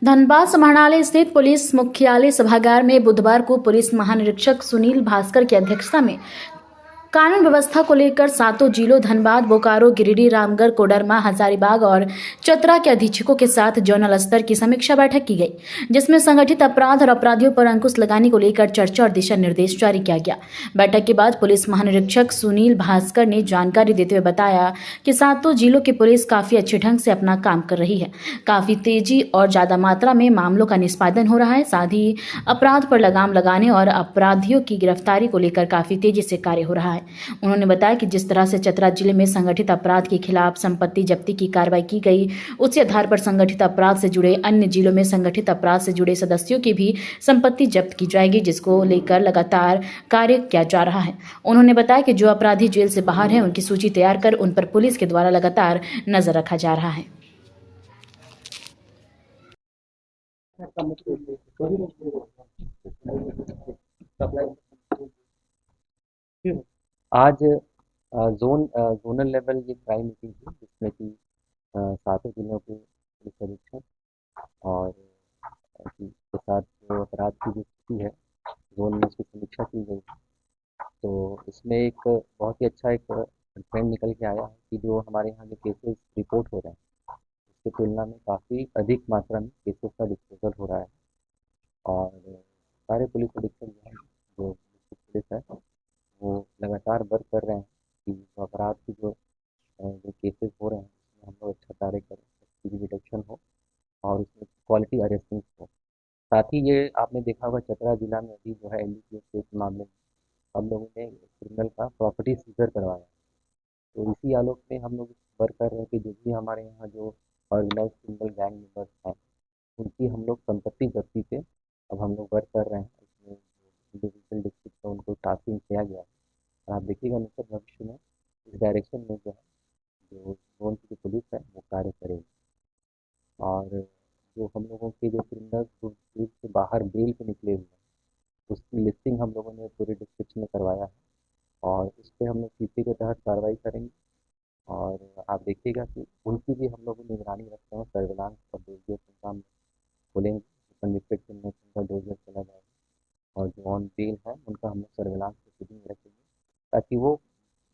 धनबाद समाहरणालय स्थित पुलिस मुख्यालय सभागार में बुधवार को पुलिस महानिरीक्षक सुनील भास्कर की अध्यक्षता में कानून व्यवस्था को लेकर सातों जिलों धनबाद, बोकारो, गिरिडीह, रामगढ़, कोडरमा, हजारीबाग और चतरा के अधीक्षकों के साथ जोनल स्तर की समीक्षा बैठक की गई, जिसमें संगठित अपराध और अपराधियों पर अंकुश लगाने को लेकर चर्चा और दिशा निर्देश जारी किया गया। बैठक के बाद पुलिस महानिरीक्षक सुनील भास्कर ने जानकारी देते हुए बताया कि सातों जिलों की पुलिस काफी अच्छे ढंग से अपना काम कर रही है, काफी तेजी और ज्यादा मात्रा में मामलों का निष्पादन हो रहा है, साथ ही अपराध पर लगाम लगाने और अपराधियों की गिरफ्तारी को लेकर काफी तेजी से कार्य हो रहा है। उन्होंने बताया कि जिस तरह से चतरा जिले में संगठित अपराध के खिलाफ संपत्ति जब्ती की कार्रवाई की गई, उसी आधार पर संगठित अपराध से जुड़े अन्य जिलों में संगठित अपराध से जुड़े सदस्यों की भी संपत्ति जब्त की जाएगी, जिसको लेकर लगातार कार्य किया जा रहा है। उन्होंने बताया कि जो अपराधी जेल से बाहर हैं, उनकी सूची तैयार कर उन पर पुलिस के द्वारा लगातार नजर रखा जा रहा है। आज जोनल लेवल ये क्राइम मीटिंग थी, जिसमें कि सातों जिलों के पुलिस अधीक्षक और के साथ जो अपराध की जो स्थिति है जोन में उसकी समीक्षा की गई। तो इसमें एक बहुत ही अच्छा एक ट्रेंड निकल के आया है कि जो हमारे यहाँ जो केसेस रिपोर्ट हो रहे हैं उसकी तुलना में काफ़ी अधिक मात्रा में केसेस का डिस्पोजल हो रहा है। और सारे पुलिस अधीक्षक जो हैं, जो पुलिस है, वो लगातार वर्क कर रहे हैं कि जो अपराध की जो केसेस हो रहे हैं उसमें हम लोग अच्छा कार्य करें, उसकी डिटेक्शन हो और उसमें क्वालिटी अरेस्टिंग हो। साथ ही ये आपने देखा होगा चतरा जिला में अभी जो है एनडीपीएस केस के मामले में हम लोगों ने क्रिमिनल का प्रॉपर्टी सीजर करवाया। तो इसी आलोक में हम लोग वर्क कर रहे हैं कि जो भी हमारे यहाँ जो ऑर्गेनाइज क्रिमिनल गैंग मेंबर्स हैं उनकी हम लोग संपत्ति जब्ती पे अब हम लोग वर्क कर रहे हैं। इसमें इंडिविजुअल डिस्ट्रिक्ट में उनको टास्किंग किया गया है और आप देखिएगा निकट भविष्य में इस डायरेक्शन में जो है जो जोन की जो पुलिस है वो कार्य करेगी। और जो हम लोगों के जो क्रिमिनल्स जो जेल से बाहर बेल पे निकले हुए हैं उसकी लिस्टिंग हम लोगों ने पूरे डिस्ट्रिक्ट में करवाया है और इस पर हम लोग सीपी के तहत कार्रवाई करेंगे। और आप देखिएगा कि उनकी भी हम लोग निगरानी रखते हैं, सर्विलांस और डोजियर उनका हम खोलेंगे, कन्विक्टेड क्रिमिनल्स उनका डोजियर चला जाएगा और जो ऑन बेल है उनका हम लोग सर्विलांस की फीडिंग रखेंगे ताकि वो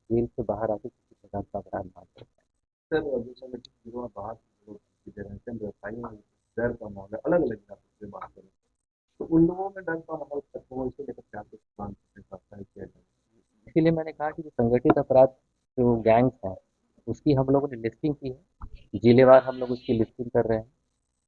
जेल से बाहर आके किसी प्रकार का अपराध ना कर पाए। सर जो संगठित गिरोह बाहर के लोग की रहते व्यवसायी में डर का माहौल है, अलग अलग जाति से बात करें तो उन लोगों में डर का माहौल खत्म हो, इसे लेकर क्या कुछ प्लान किया जाए। इसीलिए मैंने कहा कि जो संगठित अपराध जो गैंग्स हैं उसकी हम लोगों ने लिस्टिंग की है, जिलेवार हम लोग उसकी लिस्टिंग कर रहे हैं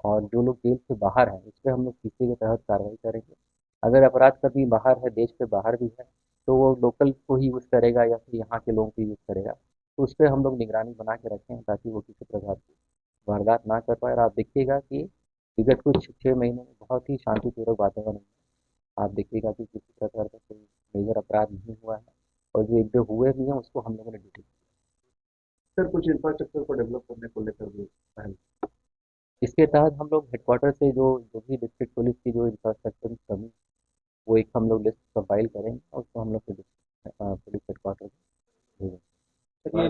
और जो लोग जेल से बाहर हैं उस पर हम लोग सीसी के तहत कार्रवाई करेंगे। अगर अपराध कभी बाहर है, देश से बाहर भी है, तो वो लोकल को ही यूज़ करेगा या फिर यहाँ के लोगों को यूज़ करेगा, तो उस पर हम लोग निगरानी बना के रखें ताकि वो किसी प्रकार की वारदात ना कर पाए। और आप देखिएगा कि विगत कुछ 6 महीनों में बहुत ही शांतिपूर्वक वातावरण है। आप देखिएगा कि किसी प्रकार का कोई मेजर अपराध नहीं हुआ है और जो एक दो हुए भी हैं उसको हम लोगों ने डिटेक्ट किया। सर कुछ इंफ्रास्ट्रक्चर को डेवलप करने को लेकर भी पहल। इसके तहत हम लोग हेडक्वार्टर से जो जो भी डिस्ट्रिक्ट पुलिस की जो इंफ्रास्ट्रक्चर की कमी, वो एक हम लोग लिस्ट कंपाइल करेंगे और उसको हम लोग फिर पुलिस हेडक्वार्टर भेजेंगे। सर ये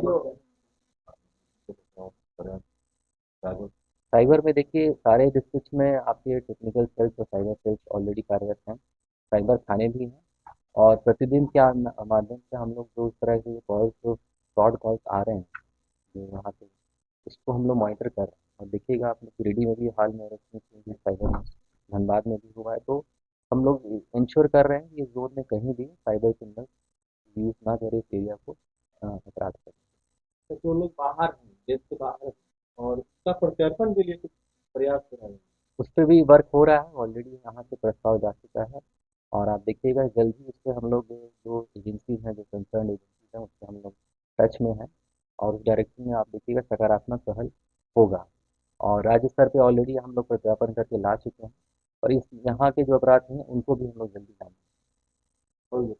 जो साइबर में देखिए सारे डिस्ट्रिक्ट में आपके टेक्निकल सेल्स और साइबर सेल्स ऑलरेडी कार्यरत हैं, साइबर थाने भी हैं और प्रतिदिन के माध्यम से हम लोग जो इस तरह के कॉल्स जो फ्रॉड कॉल्स आ रहे हैं जो यहाँ पे, उसको हम लोग मॉनिटर कर रहे हैं। और देखिएगा आपने गिरिडीह में भी हाल में इलेक्शन हुई साइबर में, धनबाद में भी हुआ है, तो हम लोग इंश्योर कर रहे हैं कि इस जोन में कहीं भी साइबर क्रिमिनल यूज़ ना करे इस एरिया को अपराध करें। तो जो लोग बाहर हैं, देश से बाहर हैं, और उसका प्रत्यार्पण के लिए कुछ प्रयास कर रहे हैं। उस पर भी वर्क हो रहा है, ऑलरेडी यहाँ से प्रस्ताव जा चुका है और आप देखिएगा जल्द ही उस पर हम लोग जो एजेंसीज हैं, जो कंसर्न एजेंसीज हैं, उससे हम लोग टच में हैं और उस डायरेक्शन में आप देखिएगा सकारात्मक पहल होगा। और राज्य स्तर पे ऑलरेडी हम लोग प्रत्यार्पण करके ला चुके हैं और इस यहाँ के जो अपराध हैं उनको भी हम लोग जल्दी लाएंगे।